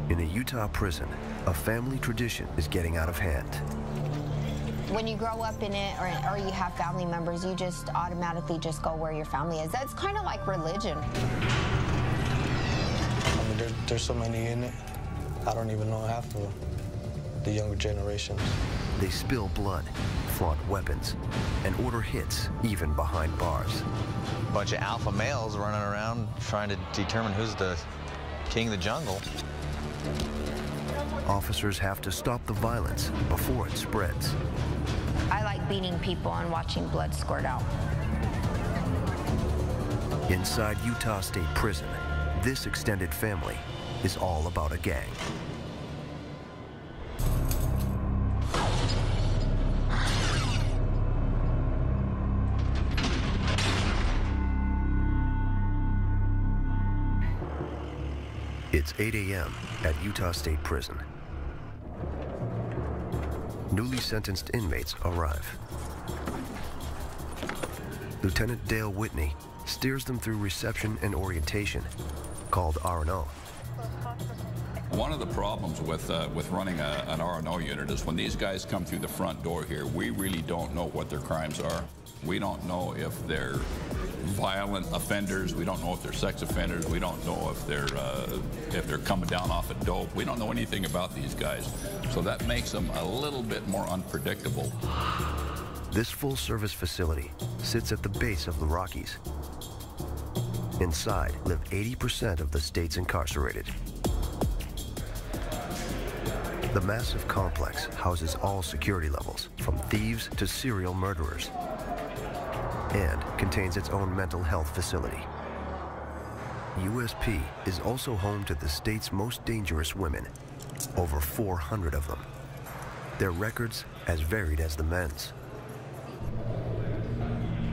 In a Utah prison, a family tradition is getting out of hand. When you grow up in it or you have family members, you just automatically just go where your family is. That's kind of like religion. I mean, there's so many in it. I don't even know half of the younger generations. They spill blood, flaunt weapons, and order hits even behind bars. A bunch of alpha males running around trying to determine who's the king of the jungle. Officers have to stop the violence before it spreads. I like beating people and watching blood squirt out. Inside Utah State Prison, this extended family is all about a gang. It's 8 a.m. at Utah State Prison. Newly sentenced inmates arrive. Lieutenant Dale Whitney steers them through reception and orientation, called R&O. One of the problems with running an R&O unit is when these guys come through the front door here, we really don't know what their crimes are. We don't know if they're violent offenders. We don't know if they're sex offenders. We don't know if they're coming down off of dope. We don't know anything about these guys. So that makes them a little bit more unpredictable. This full-service facility sits at the base of the Rockies. Inside live 80% of the state's incarcerated. The massive complex houses all security levels, from thieves to serial murderers, and contains its own mental health facility. USP is also home to the state's most dangerous women, over 400 of them. Their records as varied as the men's.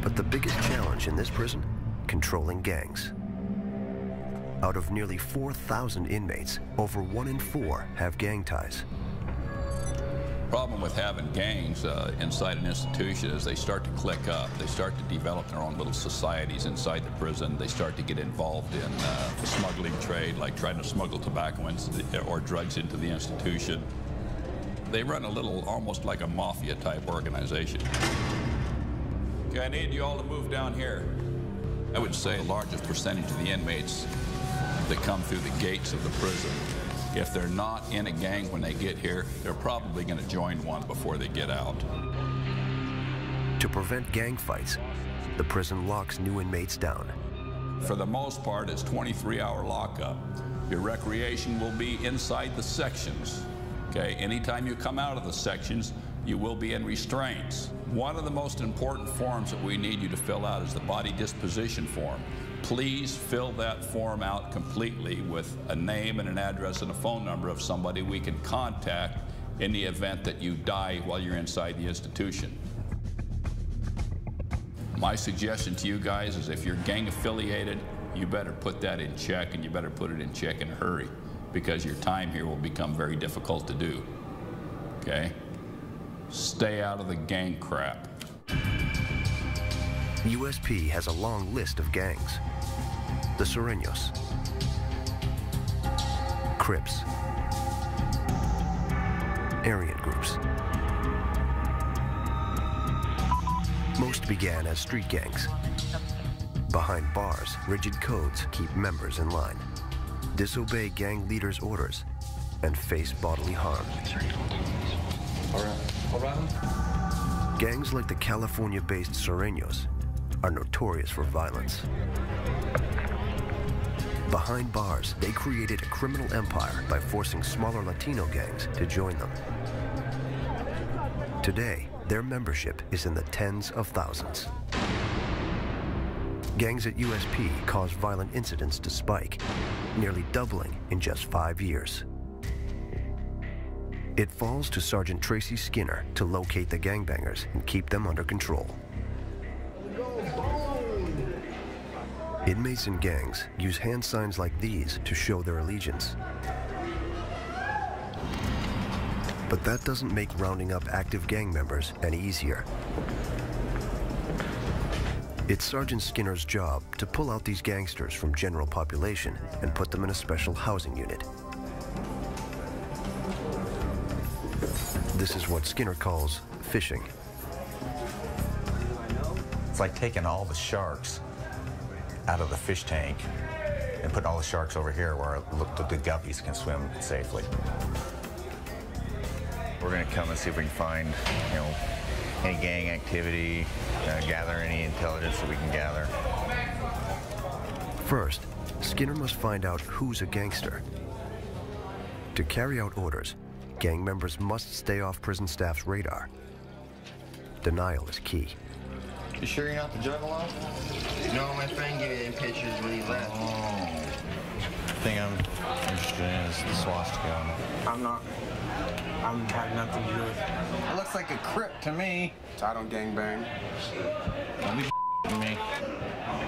But the biggest challenge in this prison, controlling gangs. Out of nearly 4,000 inmates, over 1 in 4 have gang ties. Problem with having gangs inside an institution is they start to click up. They start to develop their own little societies inside the prison. They start to get involved in the smuggling trade, like trying to smuggle tobacco or drugs into the institution. They run a little, almost like a mafia type organization. Okay, I need you all to move down here. I would say the largest percentage of the inmates that come through the gates of the prison, if they're not in a gang when they get here, they're probably going to join one before they get out. To prevent gang fights, the prison locks new inmates down. For the most part, it's 23-hour lockup. Your recreation will be inside the sections. Okay, anytime you come out of the sections, you will be in restraints. One of the most important forms that we need you to fill out is the body disposition form. Please fill that form out completely with a name and an address and a phone number of somebody we can contact in the event that you die while you're inside the institution. My suggestion to you guys is if you're gang affiliated, you better put that in check, and you better put it in check in a hurry, because your time here will become very difficult to do. Okay? Stay out of the gang crap. USP has a long list of gangs. The Sureños, Crips, Aryan groups. Most began as street gangs. Behind bars, rigid codes keep members in line, disobey gang leaders' orders, and face bodily harm. Gangs like the California-based Sureños are notorious for violence. Behind bars, they created a criminal empire by forcing smaller Latino gangs to join them. Today, their membership is in the tens of thousands. Gangs at USP caused violent incidents to spike, nearly doubling in just 5 years. It falls to Sergeant Tracy Skinner to locate the gangbangers and keep them under control. Inmates in gangs use hand signs like these to show their allegiance. But that doesn't make rounding up active gang members any easier. It's Sergeant Skinner's job to pull out these gangsters from general population and put them in a special housing unit. This is what Skinner calls fishing. It's like taking all the sharks out of the fish tank and putting all the sharks over here where the guppies can swim safely. We're going to come and see if we can find, you know, any gang activity, gather any intelligence that we can gather. First, Skinner must find out who's a gangster. To carry out orders, gang members must stay off prison staff's radar. Denial is key. You sure you're not the juggalo? No, my friend gave me them pictures when he left. The thing I'm interested in is the swastika. I'm not. I'm had nothing to do with it. It looks like a Crip to me. I don't gangbang. Don't be me.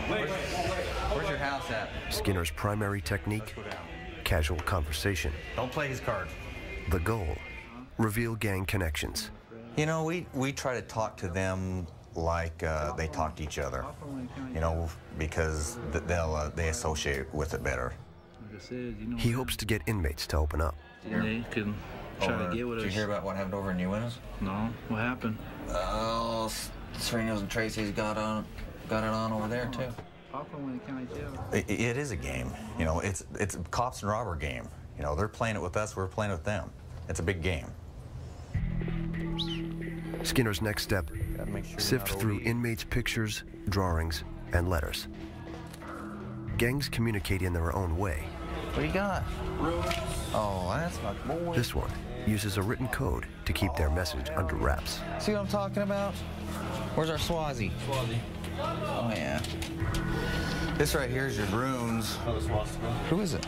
Where's your house at? Skinner's primary technique, casual conversation. Don't play his card. The goal, reveal gang connections. You know, we try to talk to them like they talk to each other, you know, because they associate with it better. He hopes to get inmates to open up. They can try to get with us. Did you hear about what happened over in New Windows? No, what happened? Oh, Serenos and Tracy's got it on over there too. It is a game, you know. It's a cops and robber game. You know, they're playing it with us, we're playing it with them. It's a big game. Skinner's next step, sift through inmates' pictures, drawings, and letters. Gangs communicate in their own way. What do you got? Oh, that's my boy. This one uses a written code to keep their message under wraps. See what I'm talking about? Where's our Swazi? Oh, yeah. This right here is your runes. Who is it?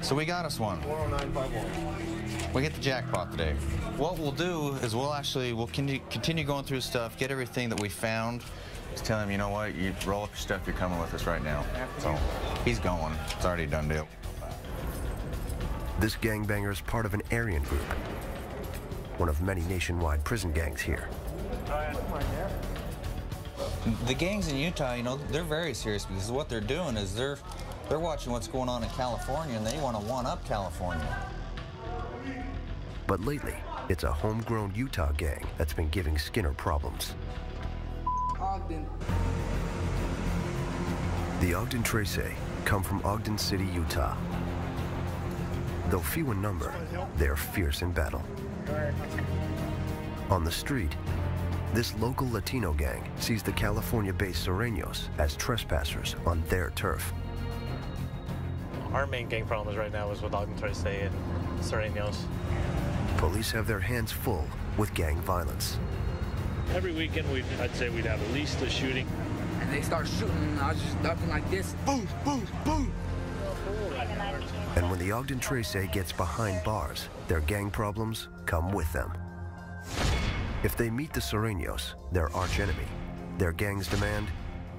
So we got us one. 40951. We get the jackpot today. What we'll do is we'll continue going through stuff, get everything that we found. Just tell him, you know what, you roll up your stuff, you're coming with us right now. So he's going. It's already a done deal. This gangbanger is part of an Aryan group, one of many nationwide prison gangs here. The gangs in Utah, you know, they're very serious because what they're doing is they're watching what's going on in California and they want to one-up California. But lately, it's a homegrown Utah gang that's been giving Skinner problems. Ogden. The Ogden Trace come from Ogden City, Utah. Though few in number, they are fierce in battle. On the street, this local Latino gang sees the California-based Sureños as trespassers on their turf. Our main gang problems right now is with Ogden Trace and Sureños. Police have their hands full with gang violence. Every weekend, I'd say we'd have at least a shooting. And they start shooting, and I was just ducking like this. Boom, boom, boom. And when the Ogden Trace gets behind bars, their gang problems come with them. If they meet the Sureños, their archenemy, their gangs demand,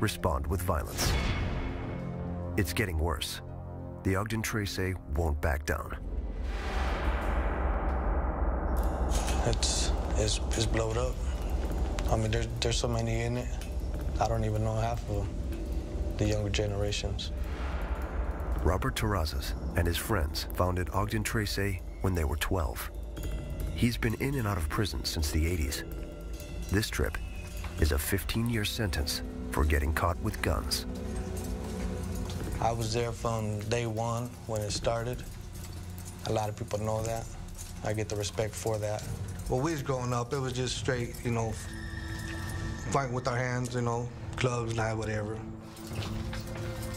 respond with violence. It's getting worse. The Ogden Trace won't back down. It's blowed up. I mean, there's so many in it. I don't even know half of the younger generations. Robert Terrazas and his friends founded Ogden Trace when they were 12. He's been in and out of prison since the 80s. This trip is a 15-year sentence for getting caught with guns. I was there from day one when it started. A lot of people know that. I get the respect for that. When we was growing up, it was just straight, you know, fighting with our hands, you know, clubs, knife, whatever.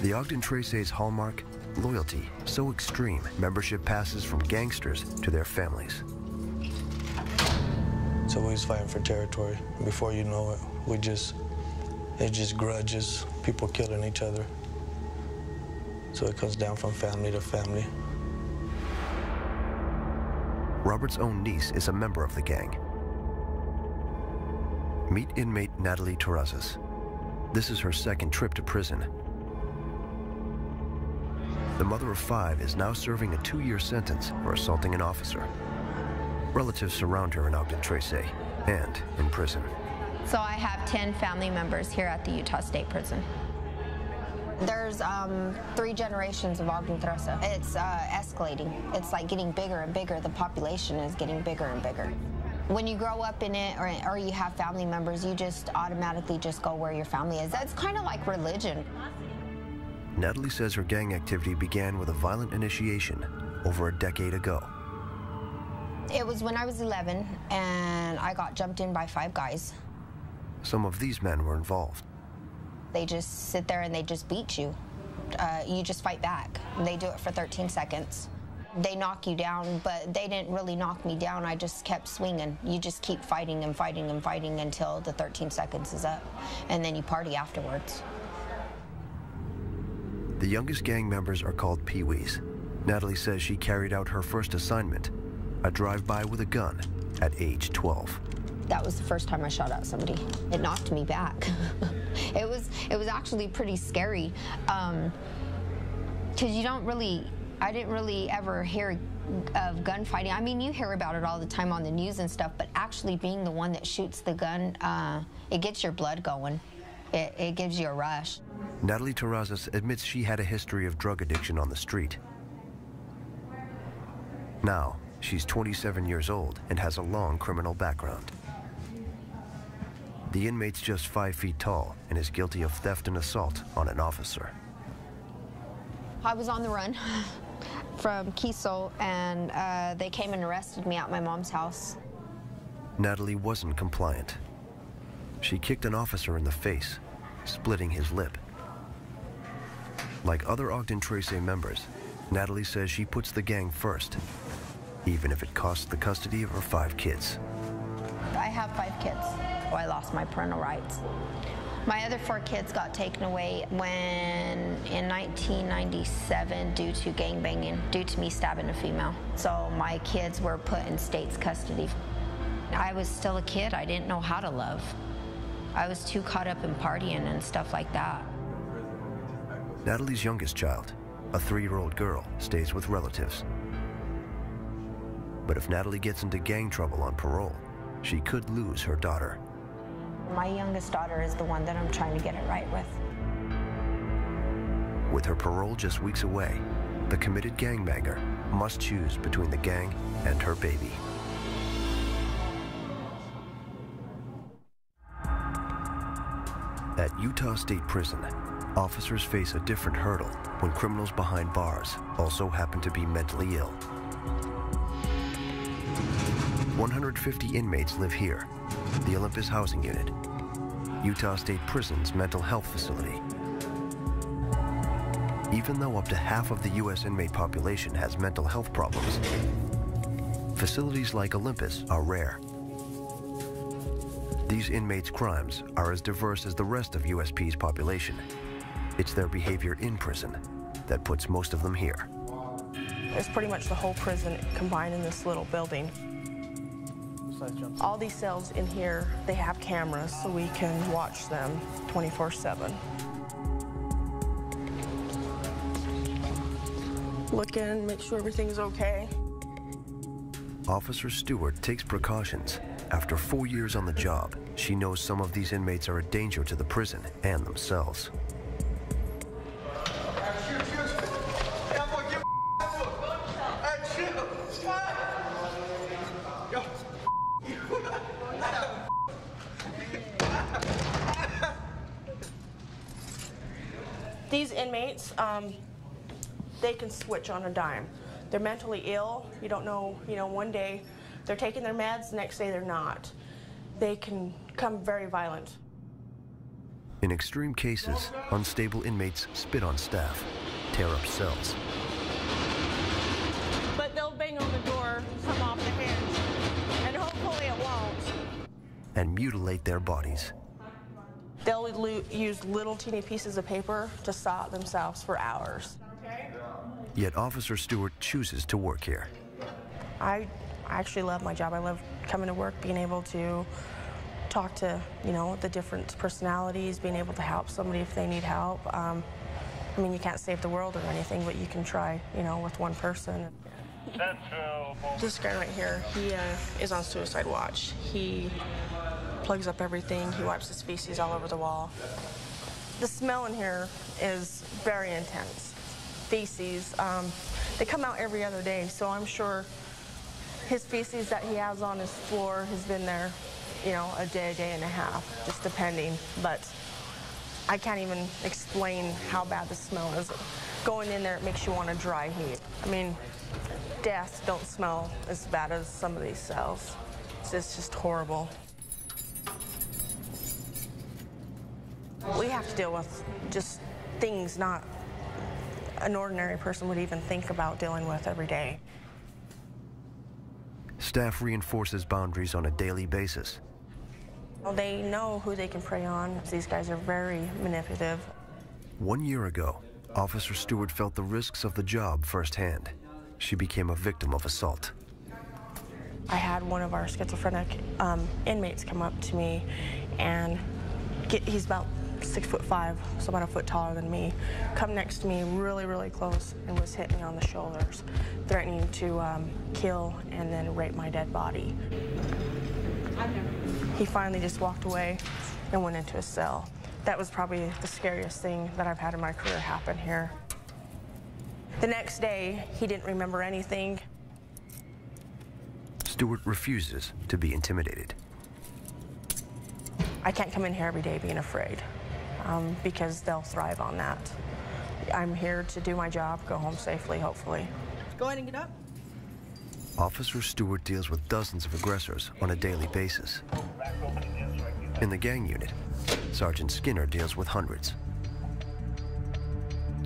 The Ogden Trace's hallmark, loyalty so extreme, membership passes from gangsters to their families. So we was fighting for territory. Before you know it, it's just grudges, people killing each other. So it comes down from family to family. Robert's own niece is a member of the gang. Meet inmate Natalie Terrazas. This is her second trip to prison. The mother of 5 is now serving a 2-year sentence for assaulting an officer. Relatives surround her in Ogden Trace and in prison. So I have 10 family members here at the Utah State Prison. There's 3 generations of Ogden Trace. It's escalating. It's like getting bigger and bigger. The population is getting bigger and bigger. When you grow up in it or you have family members, you just automatically just go where your family is. That's kind of like religion. Natalie says her gang activity began with a violent initiation over a decade ago. It was when I was 11, and I got jumped in by 5 guys. Some of these men were involved. They just sit there and they just beat you. You just fight back. They do it for 13 seconds. They knock you down, but they didn't really knock me down. I just kept swinging. You just keep fighting and fighting and fighting until the 13 seconds is up, and then you party afterwards. The youngest gang members are called Pee-wees. Natalie says she carried out her first assignment, a drive-by with a gun, at age 12. That was the first time I shot at somebody. It knocked me back. It was actually pretty scary, because I didn't really ever hear of gunfighting. I mean, you hear about it all the time on the news and stuff, but actually being the one that shoots the gun, it gets your blood going. It gives you a rush. Natalie Terrazas admits she had a history of drug addiction on the street. Now, she's 27 years old and has a long criminal background. The inmate's just 5 feet tall and is guilty of theft and assault on an officer. I was on the run from Kiesel, and they came and arrested me at my mom's house. Natalie wasn't compliant. She kicked an officer in the face, splitting his lip. Like other Ogden Trace members, Natalie says she puts the gang first, even if it costs the custody of her 5 kids. I have 5 kids. Oh, I lost my parental rights. My other 4 kids got taken away in 1997 due to gangbanging, due to me stabbing a female. So my kids were put in state's custody. I was still a kid. I didn't know how to love. I was too caught up in partying and stuff like that. Natalie's youngest child, a 3-year-old girl, stays with relatives. But if Natalie gets into gang trouble on parole, she could lose her daughter. My youngest daughter is the one that I'm trying to get it right with. With her parole just weeks away, the committed gangbanger must choose between the gang and her baby. At Utah State Prison, officers face a different hurdle when criminals behind bars also happen to be mentally ill. 150 inmates live here, the Olympus Housing Unit, Utah State Prison's mental health facility. Even though up to half of the U.S. inmate population has mental health problems, facilities like Olympus are rare. These inmates' crimes are as diverse as the rest of USP's population. It's their behavior in prison that puts most of them here. It's pretty much the whole prison combined in this little building. All these cells in here, they have cameras so we can watch them 24/7. Look in, make sure everything's okay. Officer Stewart takes precautions. After 4 years on the job, she knows some of these inmates are a danger to the prison and themselves. These inmates, they can switch on a dime. They're mentally ill. You don't know, one day they're taking their meds, the next day they're not. They can become very violent. In extreme cases, unstable inmates spit on staff, tear up cells. But they'll bang on the door, come off the hinge, and hopefully it won't. And mutilate their bodies. They'll use little teeny pieces of paper to saw themselves for hours. Yet Officer Stewart chooses to work here. I actually love my job. I love coming to work, being able to talk to, the different personalities, being able to help somebody if they need help. I mean, you can't save the world or anything, but you can try, with one person. This guy right here, he is on suicide watch. He plugs up everything. He wipes his feces all over the wall. The smell in here is very intense. Feces. They come out every other day, so I'm sure His feces that he has on his floor has been there, you know, a day and a half, just depending. But I can't even explain how bad the smell is. Going in there, it makes you want to dry heat. I mean, deaths don't smell as bad as some of these cells. It's just horrible. We have to deal with just things not an ordinary person would even think about dealing with every day. Staff reinforces boundaries on a daily basis. Well, they know who they can prey on. These guys are very manipulative. 1 year ago, Officer Stewart felt the risks of the job firsthand. She became a victim of assault. I had one of our schizophrenic inmates come up to me, and he's about 6'5", so about a foot taller than me, come next to me really, really close and was hitting me on the shoulders, threatening to kill and then rape my dead body. He finally just walked away and went into his cell. That was probably the scariest thing that I've had in my career happen here. The next day, he didn't remember anything. Stewart refuses to be intimidated. I can't come in here every day being afraid, because they'll thrive on that. I'm here to do my job, go home safely, hopefully. Go ahead and get up. Officer Stewart deals with dozens of aggressors on a daily basis. In the gang unit, Sergeant Skinner deals with hundreds.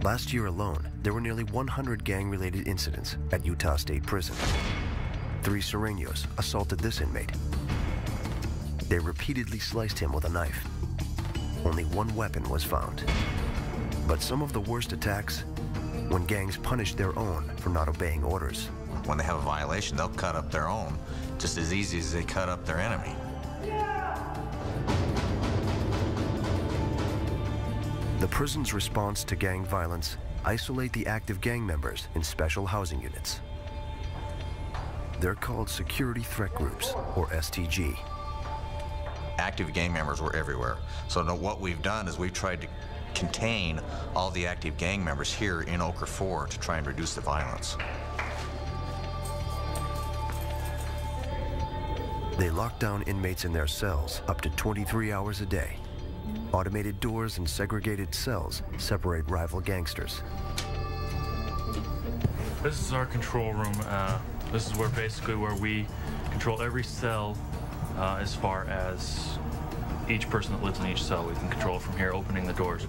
Last year alone, there were nearly 100 gang-related incidents at Utah State Prison. 3 Sureños assaulted this inmate. They repeatedly sliced him with a knife. Only one weapon was found. But some of the worst attacks, when gangs punish their own for not obeying orders. When they have a violation, they'll cut up their own just as easy as they cut up their enemy. The prison's response to gang violence isolate the active gang members in special housing units. They're called Security Threat Groups, or STG. Active gang members were everywhere. So what we've done is we've tried to contain all the active gang members here in Okafor to try and reduce the violence. They lock down inmates in their cells up to 23 hours a day. Automated doors and segregated cells separate rival gangsters. This is our control room. This is basically where we control every cell as far as each person that lives in each cell. We can control it from here, opening the doors.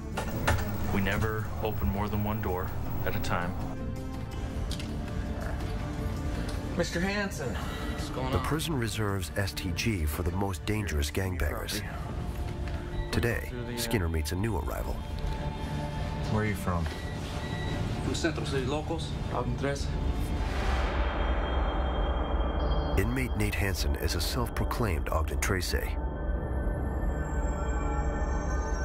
We never open more than one door at a time. Mr. Hansen, what's going on? The prison reserves STG for the most dangerous gangbangers. Today, Skinner meets a new arrival. Where are you from? From Central City Locals, Ogden 3. Inmate Nate Hansen is a self-proclaimed Ogden Trace.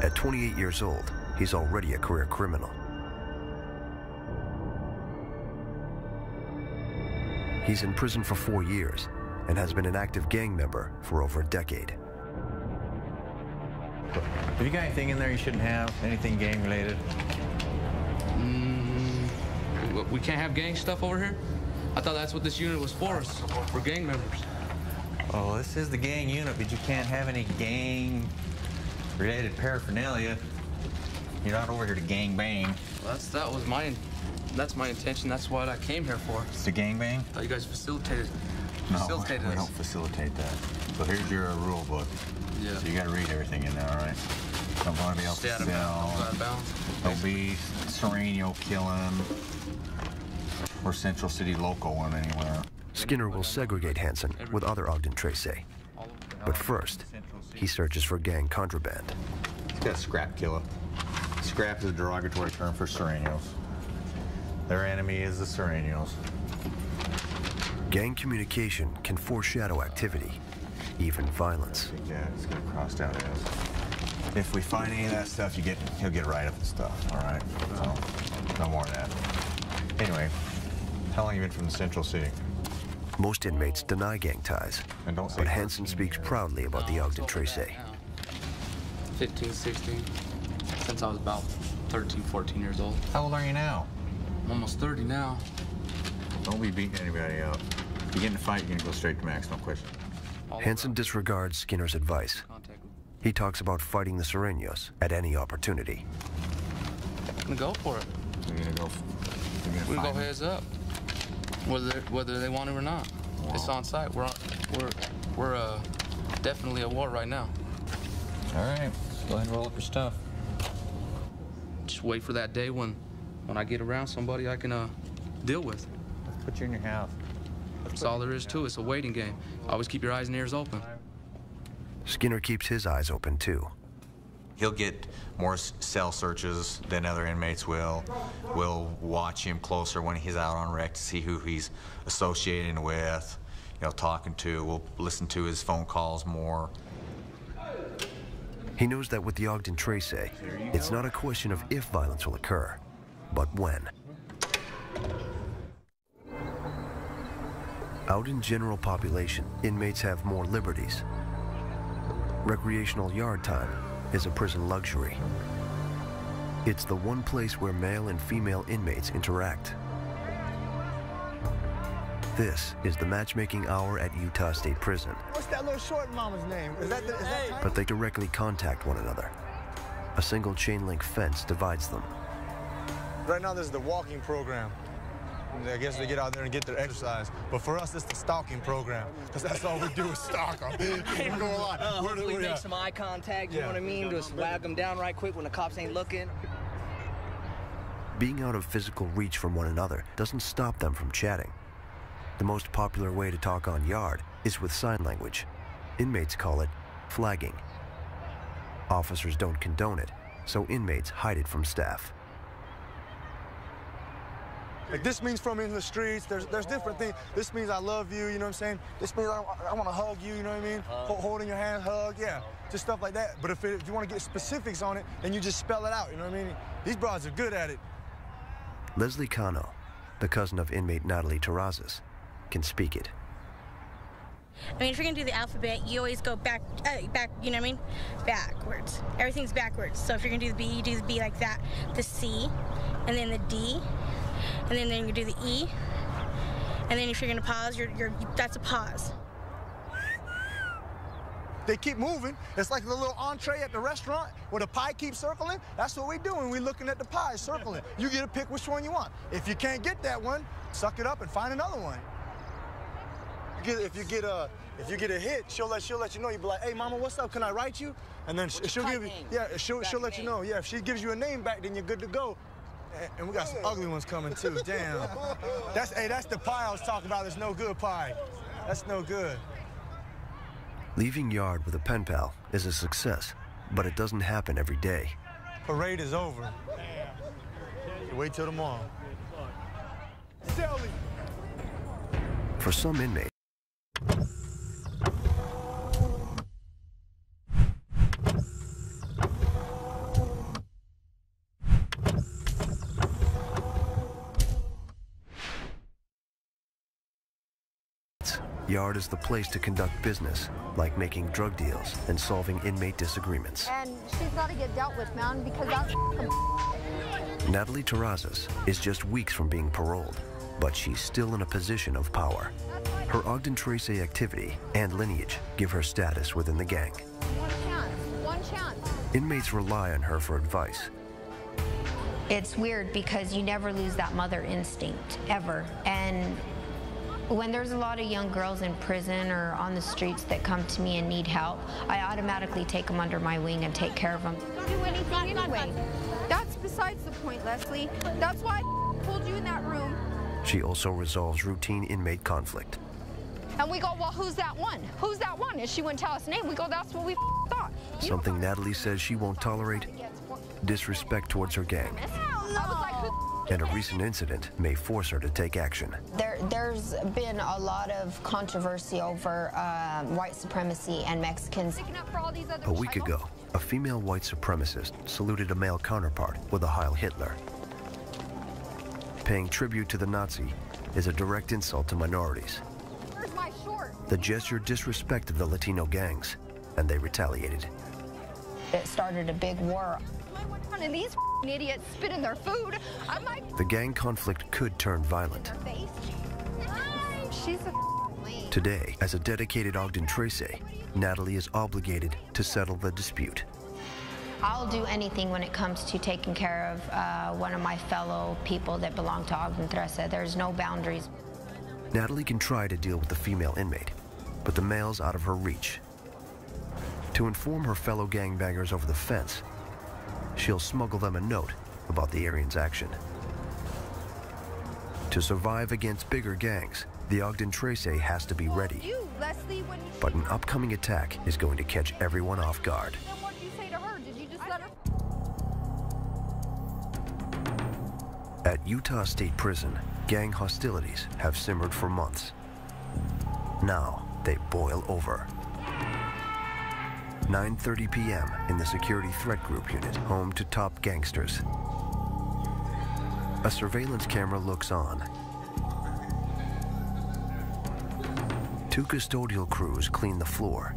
At 28 years old, he's already a career criminal. He's in prison for 4 years and has been an active gang member for over a decade. Have you got anything in there you shouldn't have? Anything gang-related? We can't have gang stuff over here? I thought that's what this unit was for gang members. Oh, this is the gang unit, but you can't have any gang-related paraphernalia. You're not over here to gang bang. Well, that's my intention. That's what I came here for. It's a gang bang? I thought you guys facilitated No, we don't facilitate that. So here's your rule book. Yeah. So you got to read everything in there, all right? Don't want to be able to sell. Don't be Sureño killing or Central City Local one anywhere. Skinner will segregate Hansen with other Ogden Trace. But first, he searches for gang contraband. He's got a scrap killer. Scrap is a derogatory term for Sureños. Their enemy is the Sureños. Gang communication can foreshadow activity, even violence. Yeah, it's gonna crossed out as. If we find any of that stuff, he'll get right up the stuff, all right? So, no more of that. Anyway, how long have you been from the Central City? Most inmates deny gang ties, but Hansen speaks proudly about the Ogden Trace. 15, 16, since I was about 13, 14 years old. How old are you now? I'm almost 30 now. Don't be beating anybody up. you get in a fight, you're gonna go straight to max, no question. Hansen disregards Skinner's advice. He talks about fighting the Sureños at any opportunity. I'm gonna go for it. We're gonna go. We're gonna go heads up, whether they want it or not. Wow. It's on site. We're definitely at war right now. All right, go ahead and roll up your stuff. Just wait for that day when I get around somebody I can deal with. Let's put you in your house. That's all there is to it. It's a waiting game. Always keep your eyes and ears open. Skinner keeps his eyes open too. He'll get more cell searches than other inmates will. We'll watch him closer when he's out on rec to see who he's associating with, you know, talking to. We'll listen to his phone calls more. He knows that with the Ogden Trace, it's not a question of if violence will occur, but when. Out in general population, inmates have more liberties. Recreational yard time is a prison luxury. It's the one place where male and female inmates interact. This is the matchmaking hour at Utah State Prison. What's that little short mama's name? Is that but they directly contact one another. A single chain link fence divides them. Right now, this is the walking program. I guess they get out there and get their exercise. But for us, it's the stalking program, because that's all we do is stalk them. We're going on. Hopefully make some eye contact, you know what I mean? Just wag them down right quick when the cops ain't looking. Being out of physical reach from one another doesn't stop them from chatting. The most popular way to talk on yard is with sign language. Inmates call it flagging. Officers don't condone it, so inmates hide it from staff. Like, this means from in the streets, there's different things. This means I love you, you know what I'm saying? This means I want to hug you, you know what I mean? Holding your hand, hug, yeah. Just stuff like that. But if you want to get specifics on it, then you just spell it out, you know what I mean? These broads are good at it. Leslie Cano, the cousin of inmate Natalie Terrazas, can speak it. I mean, if you're gonna do the alphabet, you always go back, you know what I mean? Backwards. Everything's backwards. So if you're gonna do the B, you do the B like that. The C, and then the D, and then you do the E, and then if you're gonna pause, that's a pause. They keep moving. It's like the little entree at the restaurant where the pie keeps circling. That's what we're doing. We're looking at the pie, circling. You get to pick which one you want. If you can't get that one, suck it up and find another one. If you get a hit, she'll let you know. You'll be like, hey, mama, what's up? Can I write you? And then she'll give you, yeah, she'll let you know. Yeah, if she gives you a name back, then you're good to go. And we got some ugly ones coming too. Damn. That's the pie I was talking about. There's no good pie. That's no good. Leaving yard with a pen pal is a success, but it doesn't happen every day. Parade is over. You wait till tomorrow. Sally. For some inmates, yard is the place to conduct business, like making drug deals and solving inmate disagreements. And she's got to get dealt with, man, because that's Natalie Terrazas is just weeks from being paroled, but she's still in a position of power. Her Ogden Trace activity and lineage give her status within the gang. One chance. Inmates rely on her for advice. It's weird because you never lose that mother instinct, ever. And when there's a lot of young girls in prison or on the streets that come to me and need help, I automatically take them under my wing and take care of them. Don't do anything anyway. That's besides the point, Leslie. That's why I pulled you in that room. She also resolves routine inmate conflict. And we go, well, who's that one? Who's that one? And she wouldn't tell us name. We go, that's what we thought. Something Natalie says she won't tolerate: disrespect towards her gang. And a recent incident may force her to take action. There's been a lot of controversy over white supremacy and Mexicans. A week ago, a female white supremacist saluted a male counterpart with a Heil Hitler. Paying tribute to the Nazi is a direct insult to minorities. Where's my short? The gesture disrespected the Latino gangs, and they retaliated. It started a big war. And these idiots spit in their food. I'm like, the gang conflict could turn violent. she's a Today, as a dedicated Ogden Tracy, Natalie is obligated to settle the dispute. I'll do anything when it comes to taking care of one of my fellow people that belong to Ogden Tracy. There's no boundaries. Natalie can try to deal with the female inmate, but the male's out of her reach. To inform her fellow gangbangers over the fence, she'll smuggle them a note about the Aryan's action. To survive against bigger gangs, the Ogden Tracy has to be ready. You, Leslie, when But an upcoming attack is going to catch everyone off guard. Then what did you say to her? Did you just let her? At Utah State Prison, gang hostilities have simmered for months. Now they boil over. 9:30 p.m. in the Security Threat Group unit, home to top gangsters. A surveillance camera looks on. Two custodial crews clean the floor.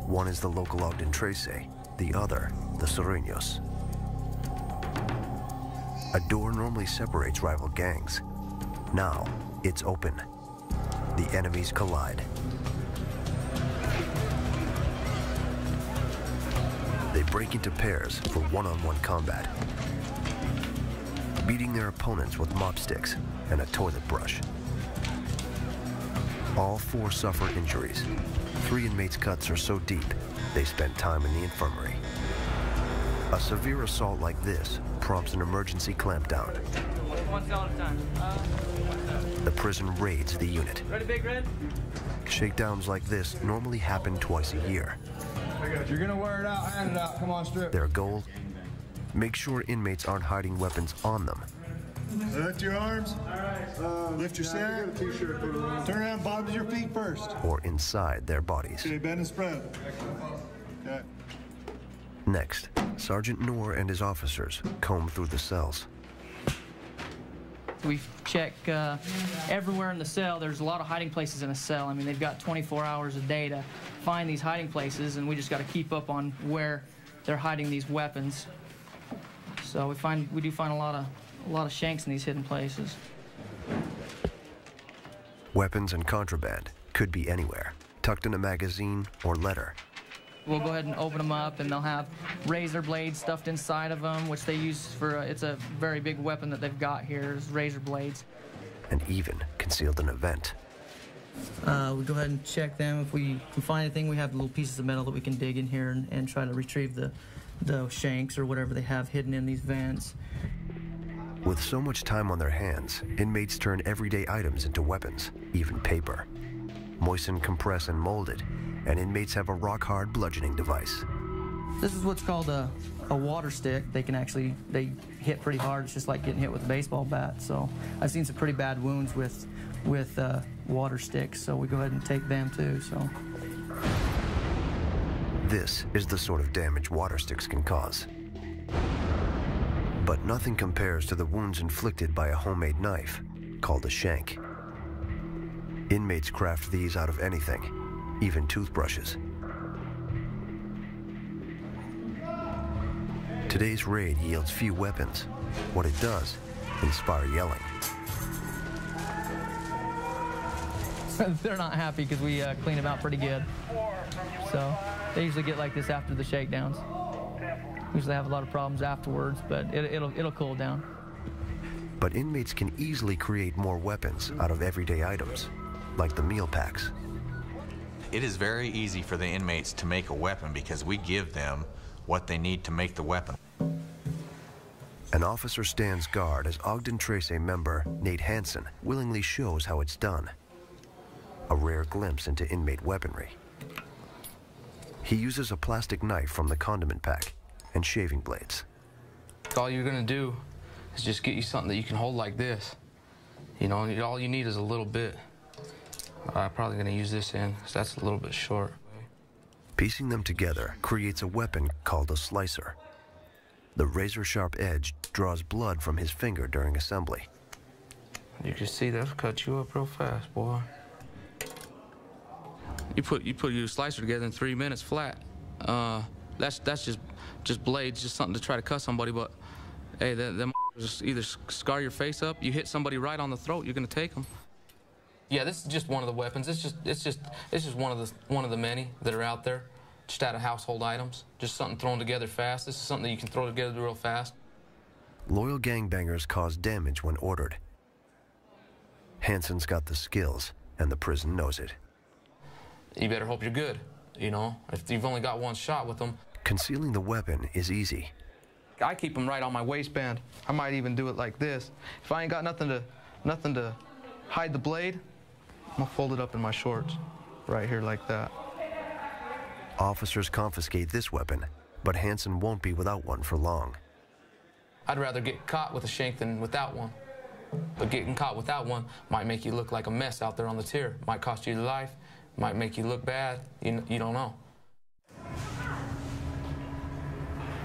One is the local Ogden Tracy, the other, the Sureños. A door normally separates rival gangs. Now, it's open. The enemies collide. They break into pairs for one-on-one combat, beating their opponents with mop sticks and a toilet brush. All four suffer injuries. 3 inmates' cuts are so deep, they spend time in the infirmary. A severe assault like this prompts an emergency clampdown. One cell at a time. The prison raids the unit. Ready, Big Red? Shakedowns like this normally happen twice a year. If you're gonna wear it out, hand it out. Come on, strip. Their goal? Make sure inmates aren't hiding weapons on them. Lift your arms. Lift your sack. Turn around, bottom of your feet first. Or inside their bodies. Okay, bend and spread. Okay. Next, Sergeant Noor and his officers comb through the cells. We check everywhere in the cell. There's a lot of hiding places in a cell. I mean, they've got 24 hours a day to find these hiding places, and we just got to keep up on where they're hiding these weapons. So we do find a lot of shanks in these hidden places. Weapons and contraband could be anywhere, tucked in a magazine or letter. We'll go ahead and open them up, and they'll have razor blades stuffed inside of them, which they use for, it's a very big weapon that they've got here, is razor blades. And even concealed in a vent. We go ahead and check them. If we can find anything, we have little pieces of metal that we can dig in here and try to retrieve the shanks or whatever they have hidden in these vents. With so much time on their hands, inmates turn everyday items into weapons, even paper. Moisten, compress, and mold it, and inmates have a rock-hard bludgeoning device. This is what's called a water stick. They hit pretty hard. It's just like getting hit with a baseball bat. So I've seen some pretty bad wounds with water sticks, so we go ahead and take them too. So this is the sort of damage water sticks can cause. But nothing compares to the wounds inflicted by a homemade knife, called a shank. Inmates craft these out of anything, even toothbrushes. Today's raid yields few weapons. What it does, inspire yelling. They're not happy because we clean them out pretty good. So they usually get like this after the shakedowns. Usually have a lot of problems afterwards, but it'll cool down. But inmates can easily create more weapons out of everyday items, like the meal packs. It is very easy for the inmates to make a weapon because we give them what they need to make the weapon. An officer stands guard as Ogden Tracy member Nate Hansen willingly shows how it's done. A rare glimpse into inmate weaponry. He uses a plastic knife from the condiment pack and shaving blades. All you're gonna do is just get you something that you can hold like this. You know, all you need is a little bit. I'm probably gonna use this end, because that's a little bit short. Piecing them together creates a weapon called a slicer. The razor-sharp edge draws blood from his finger during assembly. You can see that'll cut you up real fast, boy. You put your slicer together in 3 minutes flat. That's just blades, just something to try to cut somebody. But hey, them just either scar your face up. You hit somebody right on the throat, you're gonna take them. Yeah, this is just one of the weapons. It's just one of the many that are out there, just out of household items. Just something thrown together fast. This is something that you can throw together real fast. Loyal gangbangers cause damage when ordered. Hansen's got the skills, and the prison knows it. You better hope you're good, you know? If you've only got one shot with them. Concealing the weapon is easy. I keep them right on my waistband. I might even do it like this. If I ain't got nothing to hide the blade, I'm gonna fold it up in my shorts, right here like that. Officers confiscate this weapon, but Hansen won't be without one for long. I'd rather get caught with a shank than without one. But getting caught without one might make you look like a mess out there on the tier. Might cost you your life, might make you look bad. You don't know.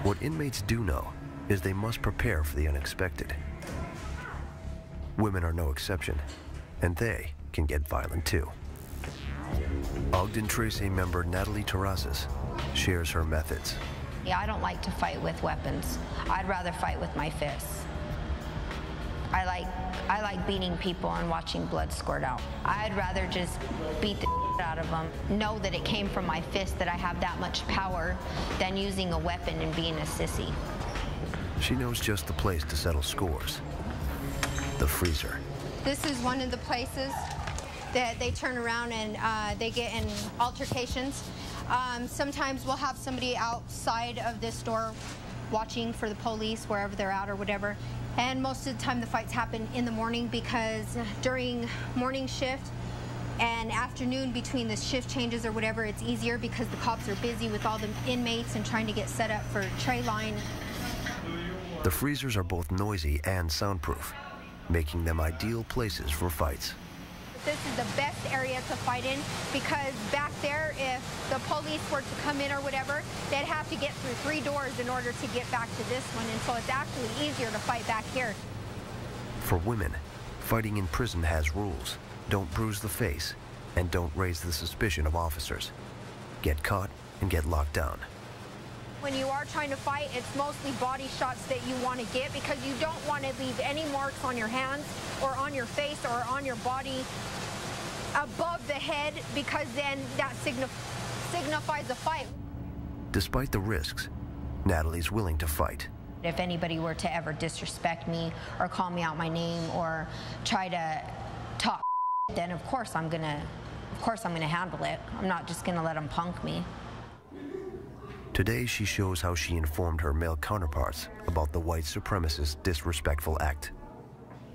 What inmates do know is they must prepare for the unexpected. Women are no exception, and they can get violent too. Ogden Tracy member Natalie Terrazas shares her methods. Yeah, I don't like to fight with weapons. I'd rather fight with my fists. I like beating people and watching blood squirt out. I'd rather just beat the out of them, know that it came from my fist, that I have that much power, than using a weapon and being a sissy. She knows just the place to settle scores. The freezer. This is one of the places that they turn around and they get in altercations. Sometimes we'll have somebody outside of this door watching for the police wherever they're at or whatever. And most of the time the fights happen in the morning, because during morning shift and afternoon between the shift changes or whatever, it's easier because the cops are busy with all the inmates and trying to get set up for tray line. The freezers are both noisy and soundproof, making them ideal places for fights. This is the best area to fight in, because back there, if the police were to come in or whatever, they'd have to get through 3 doors in order to get back to this one, and so it's actually easier to fight back here. For women, fighting in prison has rules. Don't bruise the face, and don't raise the suspicion of officers. Get caught and get locked down. When you are trying to fight, it's mostly body shots that you want to get, because you don't want to leave any marks on your hands or on your face or on your body above the head, because then that signifies a fight. Despite the risks, Natalie's willing to fight. If anybody were to ever disrespect me or call me out my name or try to talk, then of course I'm gonna handle it. I'm not just gonna let them punk me. Today, she shows how she informed her male counterparts about the white supremacist disrespectful act.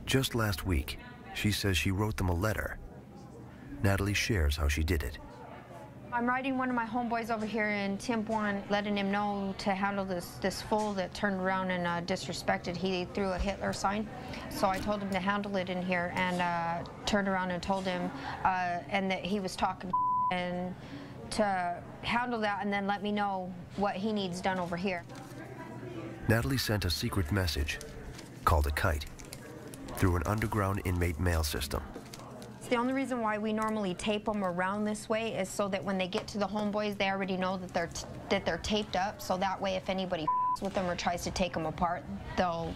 Just last week, she says she wrote them a letter. Natalie shares how she did it. I'm writing one of my homeboys over here in Temp 1, letting him know to handle this fool that turned around and disrespected. He threw a Hitler sign. So I told him to handle it in here, and turned around and told him and that he was talking and to handle that, and then let me know what he needs done over here. Natalie sent a secret message, called a kite, through an underground inmate mail system. The only reason why we normally tape them around this way is so that when they get to the homeboys, they already know that they're taped up. So that way, if anybody with them or tries to take them apart, they'll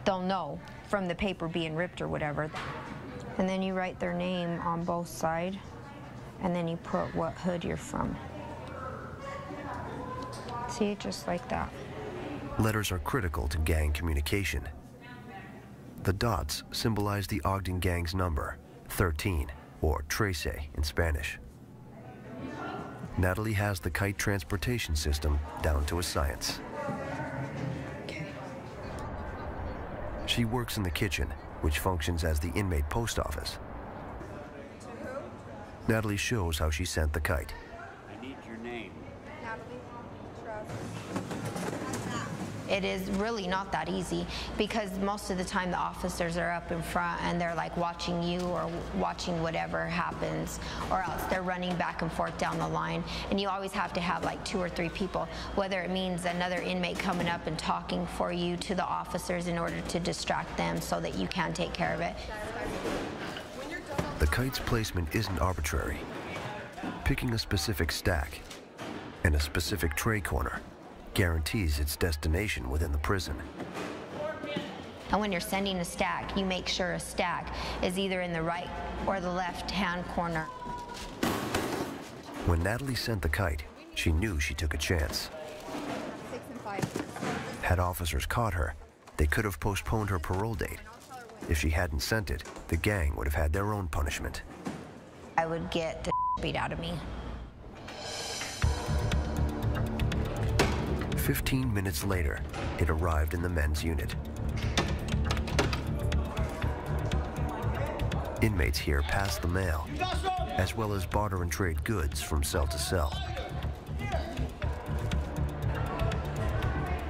know from the paper being ripped or whatever. And then you write their name on both sides, and then you put what hood you're from. See, just like that. Letters are critical to gang communication. The dots symbolize the Ogden Gang's number, 13, or Trece in Spanish. Natalie has the kite transportation system down to a science. Okay. She works in the kitchen, which functions as the inmate post office. Natalie shows how she sent the kite. I need your name. It is really not that easy, because most of the time the officers are up in front and they're like watching you or watching whatever happens, or else they're running back and forth down the line. And you always have to have like 2 or 3 people, whether it means another inmate coming up and talking for you to the officers in order to distract them so that you can take care of it. The kite's placement isn't arbitrary. Picking a specific stack and a specific tray corner guarantees its destination within the prison. And when you're sending a stack, you make sure a stack is either in the right or the left-hand corner. When Natalie sent the kite, she knew she took a chance. 6 and 5. Had officers caught her, they could have postponed her parole date. If she hadn't sent it, the gang would have had their own punishment. I would get the beat out of me. 15 minutes later, it arrived in the men's unit. Inmates here pass the mail, as well as barter and trade goods from cell to cell.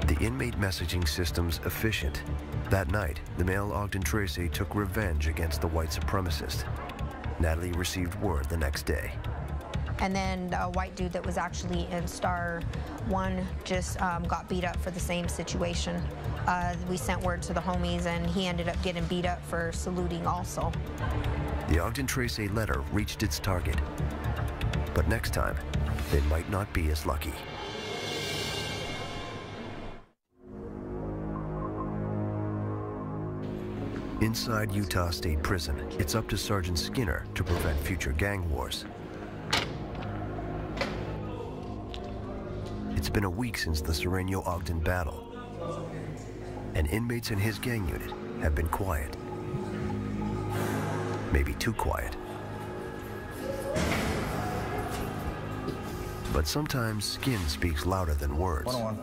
The inmate messaging system's efficient. That night, the male Ogden Tracy took revenge against the white supremacist. Natalie received word the next day. And then the white dude that was actually in Star 1 just got beat up for the same situation. We sent word to the homies, and he ended up getting beat up for saluting also. The Ogden Tracy letter reached its target. But next time, they might not be as lucky. Inside Utah State Prison, it's up to Sergeant Skinner to prevent future gang wars. It's been a week since the Sereno-Ogden battle, and inmates in his gang unit have been quiet. Maybe too quiet. But sometimes skin speaks louder than words. 101.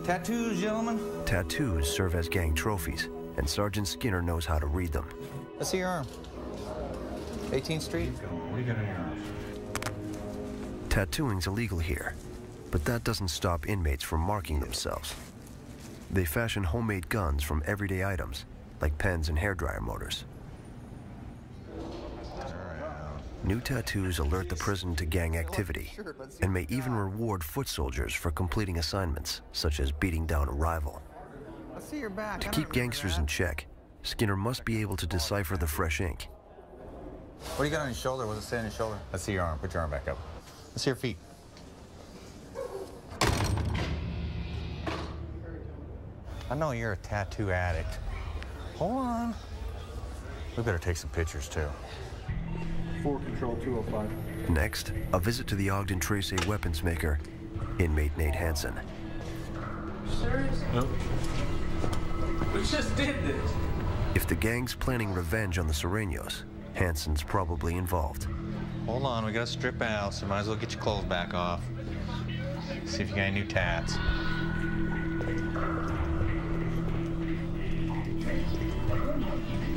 Tattoos, gentlemen. Tattoos serve as gang trophies, and Sergeant Skinner knows how to read them. Let's see your arm. 18th Street. What do you got on your arm? Tattooing's illegal here, but that doesn't stop inmates from marking themselves. They fashion homemade guns from everyday items, like pens and hairdryer motors. New tattoos alert the prison to gang activity and may even reward foot soldiers for completing assignments, such as beating down a rival. To keep gangsters in check, Skinner must be able to decipher the fresh ink. What do you got on your shoulder? What does it say on your shoulder? Let's see your arm. Put your arm back up. Let's see your feet. I know you're a tattoo addict. Hold on. We better take some pictures, too. 4 Control 205. Next, a visit to the Ogden Tracy weapons maker, inmate Nate Hansen. Serious? Nope. We just did this. If the gang's planning revenge on the Serenos, Hansen's probably involved. Hold on, we gotta strip out, so might as well get your clothes back off. See if you got any new tats.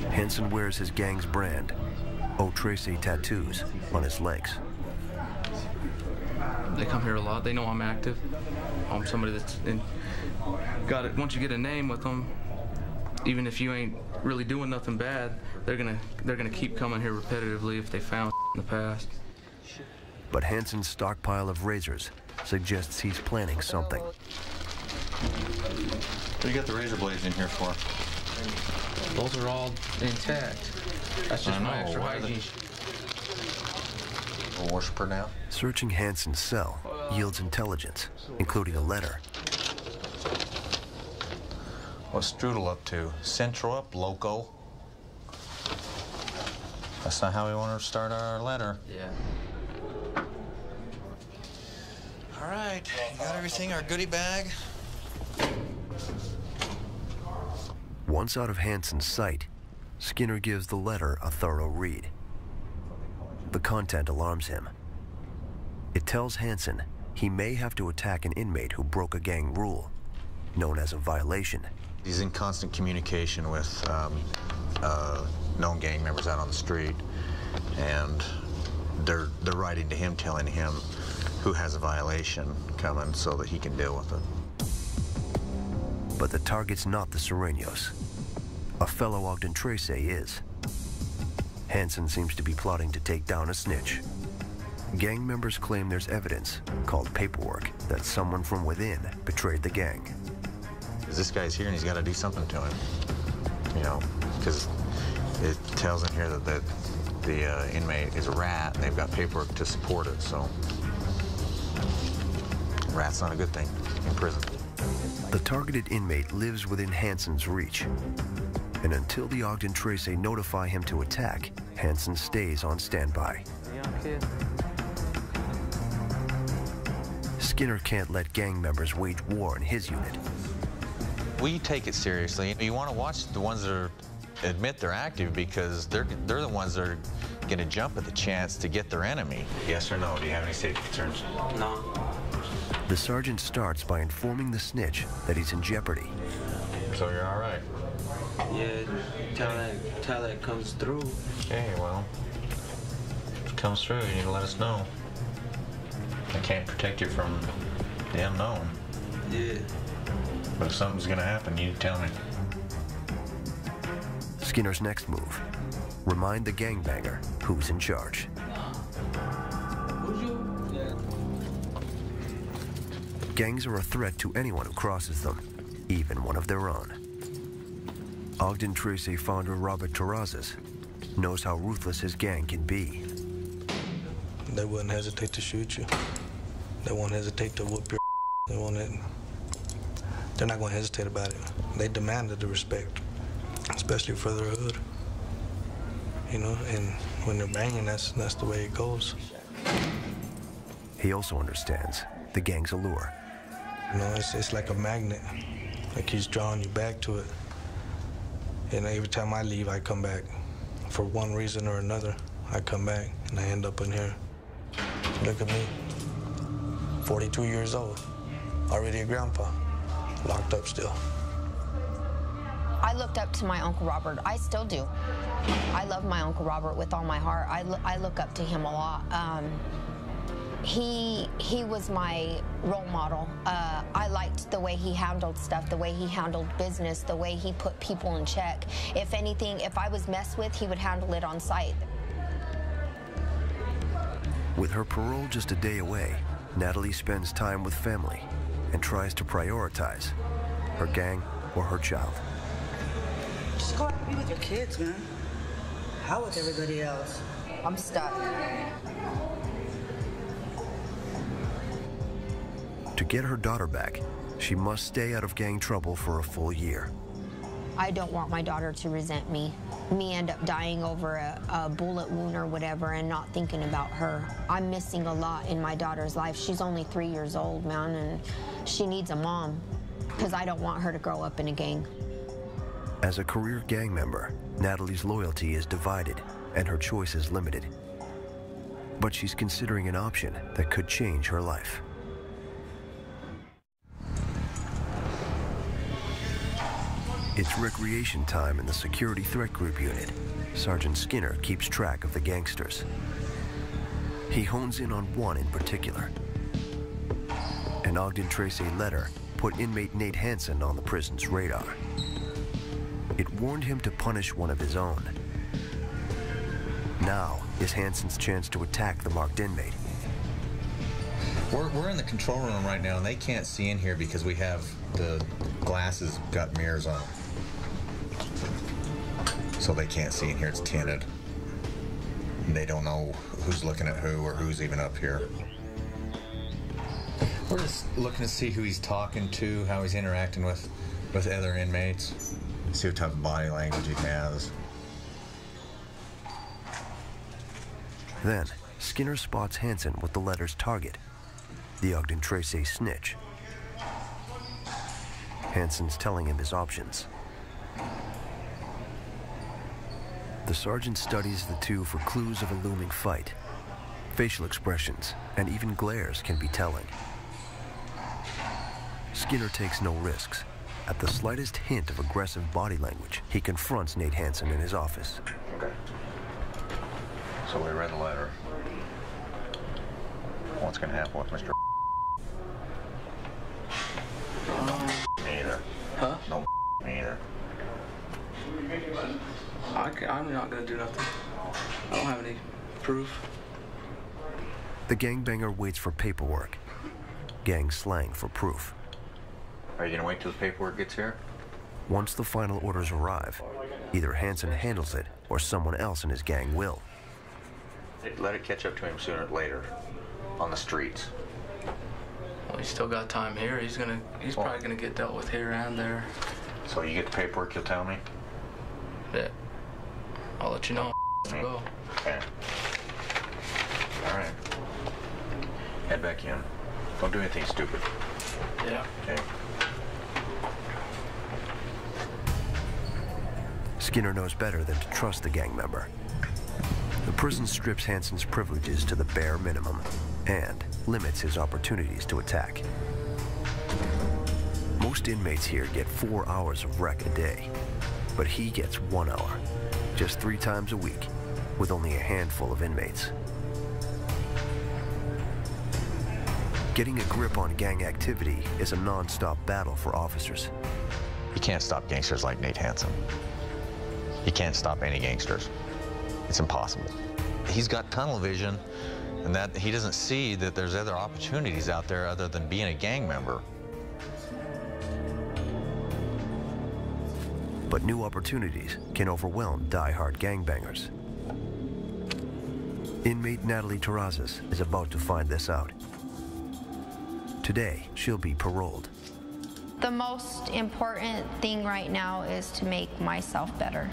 Hansen wears his gang's brand, O'Tracy Tattoos, on his legs. They come here a lot. They know I'm active. I'm somebody that's got it. Once you get a name with them, even if you ain't really doing nothing bad, they're gonna keep coming here repetitively if they found in the past. But Hansen's stockpile of razors suggests he's planning something. What do you got the razor blades in here for? Those are all intact. That's just my extra hygiene. A worshiper now? Searching Hansen's cell yields intelligence, including a letter. What's Strudel up to? Central up, loco? That's not how we want to start our letter. Yeah. All right, you got everything, our goodie bag? Once out of Hansen's sight, Skinner gives the letter a thorough read. The content alarms him. It tells Hansen he may have to attack an inmate who broke a gang rule, known as a violation. He's in constant communication with known gang members out on the street, and they're writing to him, telling him who has a violation coming so that he can deal with it. But the target's not the Serenos. A fellow Ogden Tracy is. Hansen seems to be plotting to take down a snitch. Gang members claim there's evidence, called paperwork, that someone from within betrayed the gang. This guy's here and he's got to do something to him. You know, because it tells in here that the inmate is a rat and they've got paperwork to support it, so rat's not a good thing in prison. The targeted inmate lives within Hanson's reach. And until the Ogden Trace notify him to attack, Hanson stays on standby. Skinner can't let gang members wage war in his unit. We take it seriously. You want to watch the ones that admit they're active because they're the ones that are going to jump at the chance to get their enemy. Yes or no? Do you have any safety concerns? No. The sergeant starts by informing the snitch that he's in jeopardy. So you're all right? Yeah, till that comes through. Okay, well, if it comes through, you need to let us know. I can't protect you from the unknown. Yeah. But if something's gonna happen, you need to tell me. Skinner's next move: remind the gangbanger who's in charge. Gangs are a threat to anyone who crosses them, even one of their own. Ogden Trace founder Robert Terrazas knows how ruthless his gang can be. They wouldn't hesitate to shoot you. They won't hesitate to whoop your. They're not going to hesitate about it. They demanded the respect, especially for their hood. You know, and when they're banging, that's the way it goes. He also understands the gang's allure. You know, it's like a magnet. Like he's drawing you back to it. And every time I leave, I come back. For one reason or another, I come back and I end up in here. Look at me, 42 years old, already a grandpa, locked up still. I looked up to my Uncle Robert. I still do. I love my Uncle Robert with all my heart. I look up to him a lot. He was my role model. I liked the way he handled stuff, the way he handled business, the way he put people in check. If anything, if I was messed with, he would handle it on site. With her parole just a day away, Natalie spends time with family and tries to prioritize her gang or her child. Just go out and be with your kids, man. How with everybody else? I'm stuck. To get her daughter back, she must stay out of gang trouble for a full year. I don't want my daughter to resent me. Me end up dying over a bullet wound or whatever and not thinking about her. I'm missing a lot in my daughter's life. She's only 3 years old, man, and she needs a mom because I don't want her to grow up in a gang. As a career gang member, Natalie's loyalty is divided and her choice is limited. But she's considering an option that could change her life. It's recreation time in the Security Threat Group unit. Sergeant Skinner keeps track of the gangsters. He hones in on one in particular. An Ogden Trace letter put inmate Nate Hanson on the prison's radar. It warned him to punish one of his own. Now is Hanson's chance to attack the marked inmate. We're in the control room right now, and they can't see in here because we have the glasses got mirrors on them. So they can't see in here, it's tinted. And they don't know who's looking at who or who's even up here. We're just looking to see who he's talking to, how he's interacting with other inmates, see what type of body language he has. Then, Skinner spots Hanson with the letter's target, the Ogden Trace snitch. Hanson's telling him his options. The sergeant studies the two for clues of a looming fight. Facial expressions and even glares can be telling. Skinner takes no risks. At the slightest hint of aggressive body language, he confronts Nate Hanson in his office. Okay. So we read the letter. What's going to happen with Mr. Me either. Huh? No, me either. I'm not going to do nothing. I don't have any proof. The gangbanger waits for paperwork. Gang slang for proof. Are you going to wait till the paperwork gets here? Once the final orders arrive, either Hanson handles it or someone else in his gang will. Let it catch up to him sooner or later on the streets. Well, he's still got time here. He's probably gonna get dealt with here and there. So you get the paperwork, you'll tell me? Yeah. I'll let you know. Go. Okay. All right. Head back in. Don't do anything stupid. Yeah. Okay. Skinner knows better than to trust the gang member. The prison strips Hanson's privileges to the bare minimum and limits his opportunities to attack. Most inmates here get 4 hours of rec a day, but he gets 1 hour, just 3 times a week, with only a handful of inmates. Getting a grip on gang activity is a non-stop battle for officers. You can't stop gangsters like Nate Hanson. You can't stop any gangsters. It's impossible. He's got tunnel vision, and that he doesn't see that there's other opportunities out there other than being a gang member. But new opportunities can overwhelm die-hard gangbangers. Inmate Natalie Terrazas is about to find this out. Today, she'll be paroled. The most important thing right now is to make myself better,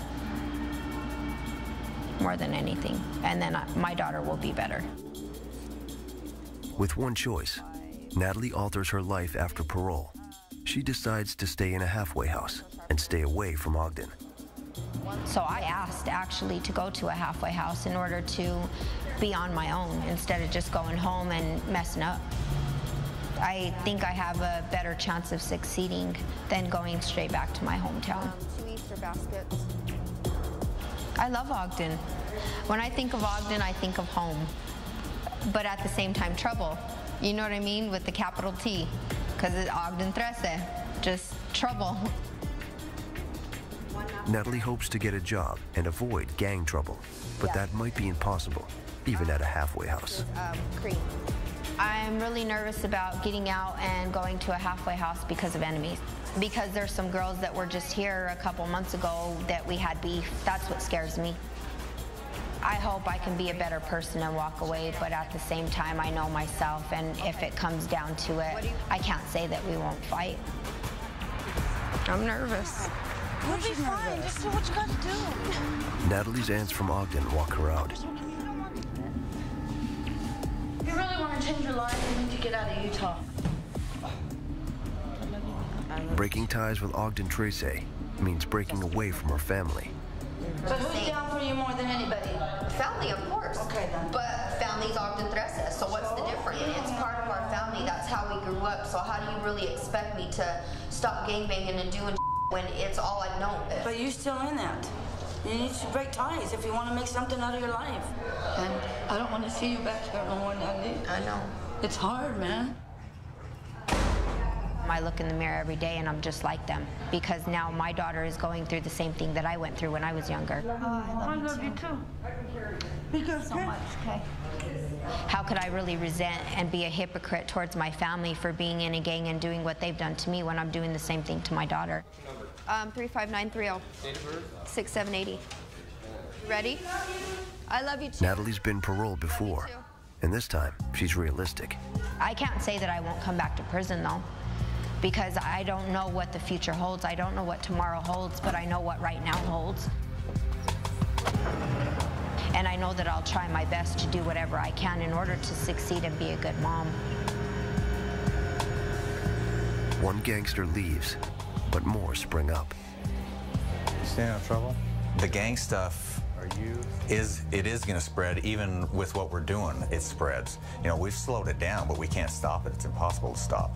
more than anything, and then my daughter will be better. With one choice, Natalie alters her life after parole. She decides to stay in a halfway house and stay away from Ogden. So I asked actually to go to a halfway house in order to be on my own instead of just going home and messing up. I think I have a better chance of succeeding than going straight back to my hometown. 2 Easter baskets. I love Ogden. When I think of Ogden, I think of home, but at the same time, trouble. You know what I mean? With the capital T, because it's Ogden 13, just trouble. Natalie hopes to get a job and avoid gang trouble, but that might be impossible, even at a halfway house. Cream. I'm really nervous about getting out and going to a halfway house because of enemies. Because there's some girls that were just here a couple months ago that we had beef. That's what scares me. I hope I can be a better person and walk away, but at the same time, I know myself, and if it comes down to it, I can't say that we won't fight. I'm nervous. You'll be fine. Just do what you gotta do. Natalie's aunts from Ogden walk her out. If you really want to change your life, you need to get out of Utah. Breaking ties with Ogden Tracy means breaking away from her family. But who's down for you more than anybody? Family, of course. Okay, then. But family's Ogden 13, so what's the difference? It's part of our family. That's how we grew up. So how do you really expect me to stop gangbanging and doing when it's all I've known? But you're still in that. You need to break ties if you want to make something out of your life. And I don't want to see you back here no more, Natalie. I know. It's hard, man. I look in the mirror every day and I'm just like them, because now my daughter is going through the same thing that I went through when I was younger. I love you too. Because so much, okay? How could I really resent and be a hypocrite towards my family for being in a gang and doing what they've done to me when I'm doing the same thing to my daughter? 35930. 6780. Ready? I love you too. Natalie's been paroled before, and this time she's realistic. I can't say that I won't come back to prison though, because I don't know what the future holds. I don't know what tomorrow holds, but I know what right now holds. And I know that I'll try my best to do whatever I can in order to succeed and be a good mom. One gangster leaves, but more spring up. You staying out of trouble? The gang stuff is going to spread. Even with what we're doing, it spreads. You know, we've slowed it down, but we can't stop it. It's impossible to stop.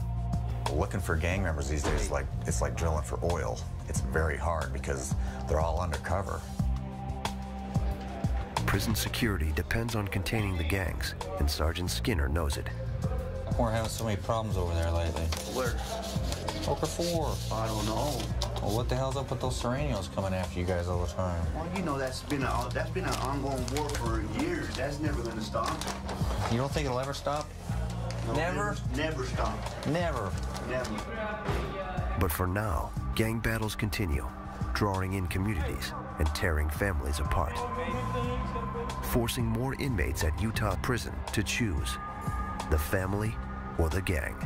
Looking for gang members these days, it's like drilling for oil. It's very hard because they're all undercover. Prison security depends on containing the gangs, and Sergeant Skinner knows it. We're having so many problems over there lately. Where? Poker 4. I don't know. Well, what the hell's up with those Serenios coming after you guys all the time? Well, you know that's been an ongoing war for years. That's never going to stop. You don't think it'll ever stop? No, Never? Never stop. Never. Never. But for now, gang battles continue, drawing in communities and tearing families apart, forcing more inmates at Utah prison to choose the family or the gang.